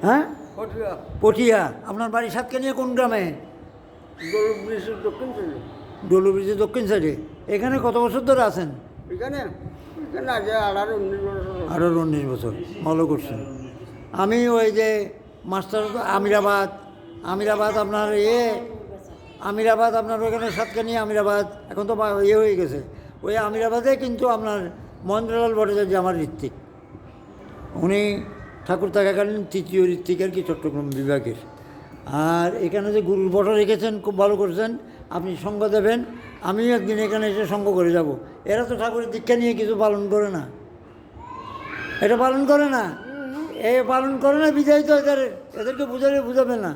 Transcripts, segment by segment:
হ্যাঁ, পটিয়া। আপনার বাড়ি সাতকানিয়া কোন গ্রামে? ডলু ব্রিজের দক্ষিণ সাইডে। এখানে কত বছর ধরে আছেন? এখানে আগে 18-19 বছর। 18-19 বছর, ভালো করছেন। আমি ওই যে মাস্টার আমিরাবাদ আপনার আমিরাবাদ আপনার ওইখানে সাতকানিয়া আমিরাবাদ, এখন তো হয়ে গেছে। ওই আমিরাবাদে কিন্তু আপনার মহেন্দ্রলাল ভট্টাচার্য আমার ঋত্বিক, উনি ঠাকুর থাকাকালীন তৃতীয় ঋত্বিক আর কি, চট্টগ্রাম বিভাগের। আর এখানে যে গুরুর ফটো রেখেছেন, খুব ভালো করছেন। আপনি সঙ্গ দেবেন, আমিও একদিন এখানে এসে সঙ্গ করে যাব। এরা তো ঠাকুরের দীক্ষা নিয়ে কিছু পালন করে না, এটা পালন করে না, পালন করে না বিদায় তো এদেরকে বুঝাবে না।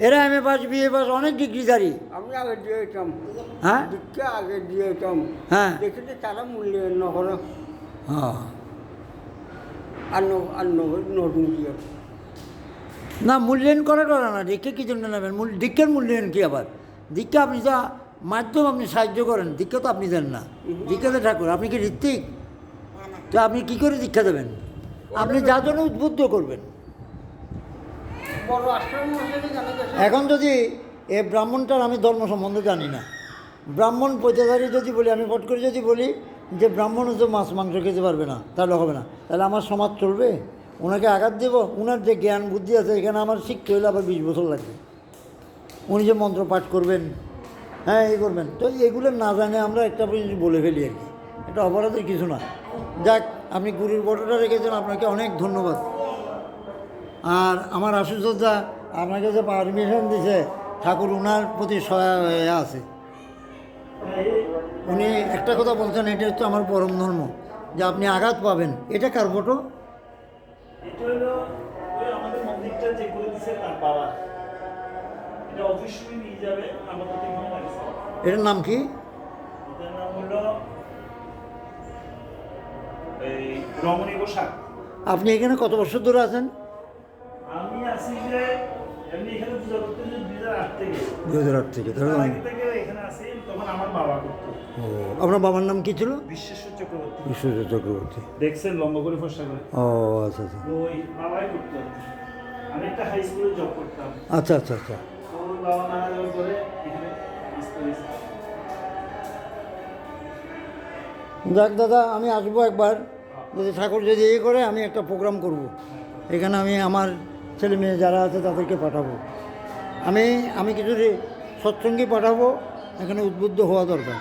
এরা M A pass, BA pass, অনেক ডিগ্রিধারী। আমি আগে দিয়েছিলাম, হ্যাঁ দীক্ষা আগে দিয়েছিলাম, হ্যাঁ দেখেছি তারা মূল্যায়ন করে। হ্যাঁ, আর নতুন দিয়ে না মূল্যায়ন করাটা না, দীক্ষা কী জন্য নেবেন? দীক্ষার মূল্যায়ন কী আবার? দীক্ষা আপনি যা মাধ্যম, আপনি সাহায্য করেন, দীক্ষা তো আপনি দেন না। দীক্ষাতে ঠাকুর, আপনি কি ঋত্বিক? তো আপনি কী করে দীক্ষা দেবেন? আপনি যার জন্য উদ্বুদ্ধ করবেন। বড় আশ্রম মশাই জানা গেছে। এখন যদি এ ব্রাহ্মণটার আমি ধর্ম সম্বন্ধে জানি না, ব্রাহ্মণ পৈতাধারী যদি বলি, আমি পট করে যদি বলি যে ব্রাহ্মণও তো মাছ মাংস খেতে পারবে না, তাহলে হবে না। তাহলে আমার সমাজ চলবে? ওনাকে আঘাত দেব? ওনার যে জ্ঞান বুদ্ধি আছে, এখানে আমার শিখতে হলে আবার 20 বছর লাগবে। উনি যে মন্ত্র পাঠ করবেন, হ্যাঁ এই করবেন, তো এগুলো না জানে আমরা একটা জিনিস বলে ফেলি আর কি, এটা অপরাধের কিছু না। যাক, আপনি গুরুর ফটোটা রেখেছেন, আপনাকে অনেক ধন্যবাদ। আর আমার আশুশ্রদ্ধা, আপনাকে যে পারমিশন দিছে, ঠাকুর উনার প্রতি সহায় হয়ে আছে। উনি একটা কথা বলছেন, এটা হচ্ছে আমার পরম ধর্ম, যে আপনি আঘাত পাবেন। এটা কার ফটো? এটা হলো ওই আমাদের মন্দিরটা যে করে দিছে তার বাবা। এটা অফিসে নিয়ে যাবে, আমাদের এখানে লাগছে। এটার নাম কি? এটার নাম হলো এই রমণী পোশাক। আপনি এখানে কত বছর ধরে আছেন? আমি আছি যে এমনি এখানে পূজা করতে 2008 থেকে। 2008 থেকে ধরো। আগে থেকে এখানে আছি, তখন আমার বাবা করতো। ও, আপনার বাবার নাম কি ছিল? বিশ্বেশ্বর চক্রবর্তী। বিশ্বজিৎ চক্রবর্তী। দেখছেন লম্বা করে ফর্সা করে। ও আচ্ছা আচ্ছা ওই বাবাই করতো। আমি একটা হাই স্কুলে জব করতাম। আচ্ছা আচ্ছা আচ্ছা। ওর বাবা মারা যাওয়ার পরে এখানে স্কুলে। যাক দাদা, আমি আসবো একবার, যদি ঠাকুর যদি করে আমি একটা প্রোগ্রাম করব। এখানে আমি আমার ছেলে মেয়ে যারা আছে তাদেরকে পাঠাবো। আমি কিছু সৎসঙ্গী পাঠাবো, এখানে উদ্বুদ্ধ হওয়া দরকার।